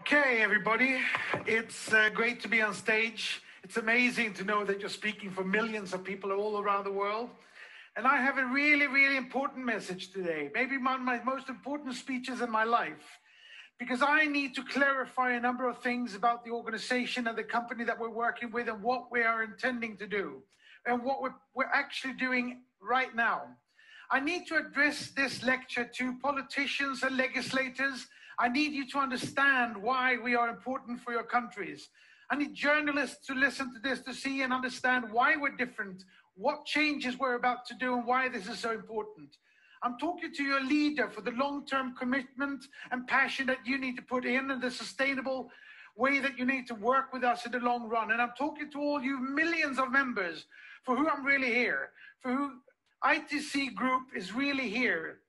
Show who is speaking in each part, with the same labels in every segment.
Speaker 1: Okay, everybody, it's great to be on stage. It's amazing to know that you're speaking for millions of people all around the world. And I have a really important message today, maybe one of my most important speeches in my life, because I need to clarify a number of things about the organization and the company that we're working with and what we are intending to do and what we're actually doing right now. I need to address this lecture to politicians and legislators. I need you to understand why we are important for your countries. I need journalists to listen to this to see and understand why we're different, what changes we're about to do, and why this is so important. I'm talking to your leader for the long-term commitment and passion that you need to put in and the sustainable way that you need to work with us in the long run. And I'm talking to all you millions of members for who I'm really here, for who ITC Group is really here.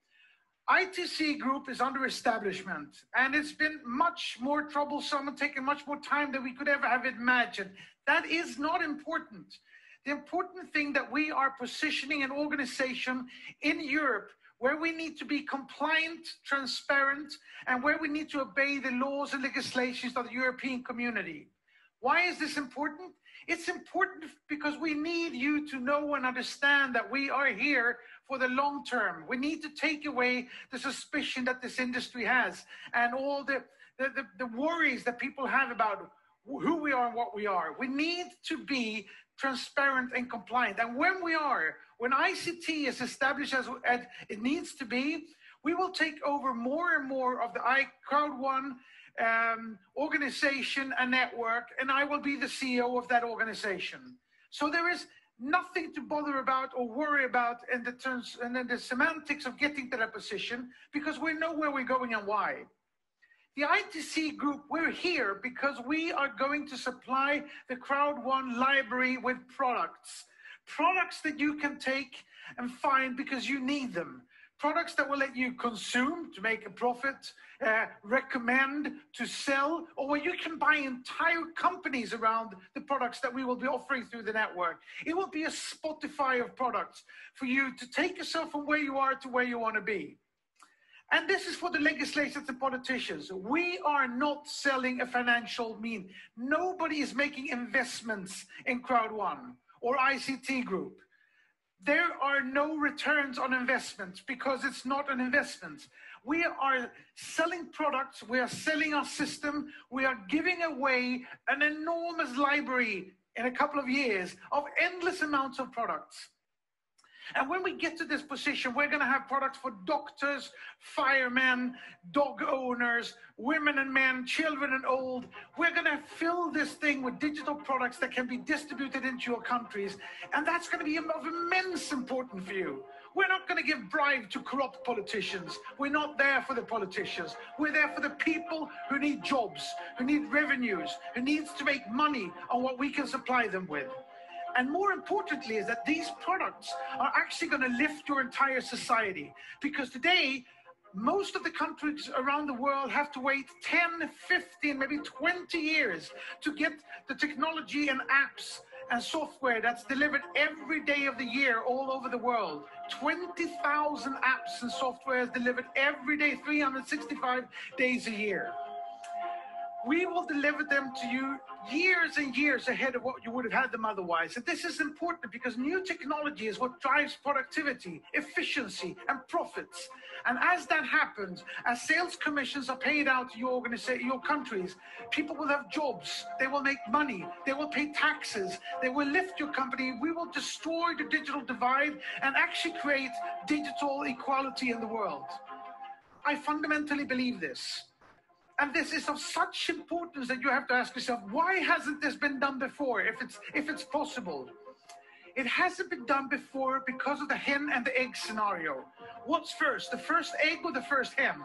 Speaker 1: ITC Group is under establishment, and it's been much more troublesome and taken much more time than we could ever have imagined. That is not important. The important thing that we are positioning an organization in Europe where we need to be compliant, transparent, and where we need to obey the laws and legislations of the European community. Why is this important? It's important because we need you to know and understand that we are here for the long term. We need to take away the suspicion that this industry has and all the worries that people have about who we are and what we are. We need to be transparent and compliant. And when ICT is established as it needs to be, we will take over more and more of the Crowd1 organization and network, and I will be the CEO of that organization. So there is nothing to bother about or worry about in the terms and in the semantics of getting to that position, because we know where we're going and why. The ITC Group, we're here because we are going to supply the Crowd1 library with products that you can take and find because you need them. Products that will let you consume to make a profit, recommend to sell, or where you can buy entire companies around the products that we will be offering through the network. It will be a Spotify of products for you to take yourself from where you are to where you want to be. And this is for the legislators and politicians. We are not selling a financial mean. Nobody is making investments in Crowd1 or ICT Group. There are no returns on investments because it's not an investment. We are selling products, we are selling our system, we are giving away an enormous library in a couple of years of endless amounts of products. And when we get to this position, we're going to have products for doctors, firemen, dog owners, women and men, children and old. We're going to fill this thing with digital products that can be distributed into your countries. And that's going to be of immense importance for you. We're not going to give bribe to corrupt politicians. We're not there for the politicians. We're there for the people who need jobs, who need revenues, who needs to make money on what we can supply them with. And more importantly is that these products are actually going to lift your entire society. Because today, most of the countries around the world have to wait 10, 15, maybe 20 years to get the technology and apps and software that's delivered every day of the year all over the world. 20,000 apps and software is delivered every day, 365 days a year. We will deliver them to you years and years ahead of what you would have had them otherwise. And this is important because new technology is what drives productivity, efficiency, and profits. And as that happens, as sales commissions are paid out to your countries, people will have jobs, they will make money, they will pay taxes, they will lift your company. We will destroy the digital divide and actually create digital equality in the world. I fundamentally believe this. And this is of such importance that you have to ask yourself, why hasn't this been done before, if it's possible? It hasn't been done before because of the hen and the egg scenario. What's first, the first egg or the first hen?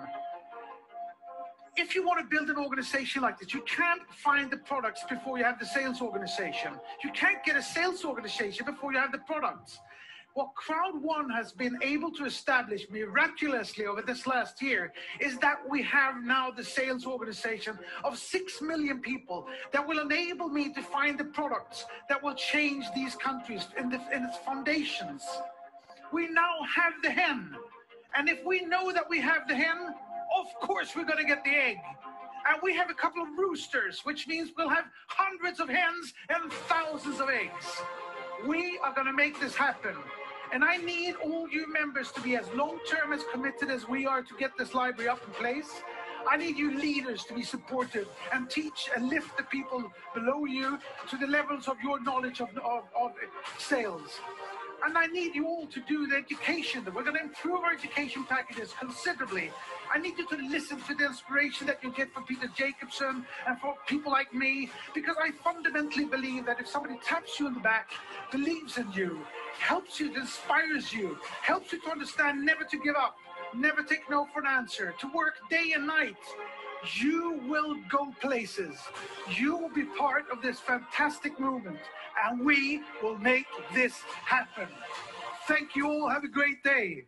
Speaker 1: If you want to build an organization like this, you can't find the products before you have the sales organization. You can't get a sales organization before you have the products. What Crowd1 has been able to establish miraculously over this last year is that we have now the sales organization of 6 million people that will enable me to find the products that will change these countries in its foundations. We now have the hen. And if we know that we have the hen, of course we're going to get the egg. And we have a couple of roosters, which means we'll have hundreds of hens and thousands of eggs. We are going to make this happen. And I need all you members to be as long-term, as committed as we are to get this library up in place. I need you leaders to be supportive and teach and lift the people below you to the levels of your knowledge of sales. And I need you all to do the education. We're going to improve our education packages considerably. I need you to listen to the inspiration that you get from Peter Jacobson and from people like me, because I fundamentally believe that if somebody taps you in the back, believes in you, helps you, inspires you, helps you to understand never to give up, never take no for an answer, to work day and night, you will go places. You will be part of this fantastic movement, and we will make this happen. Thank you all. Have a great day.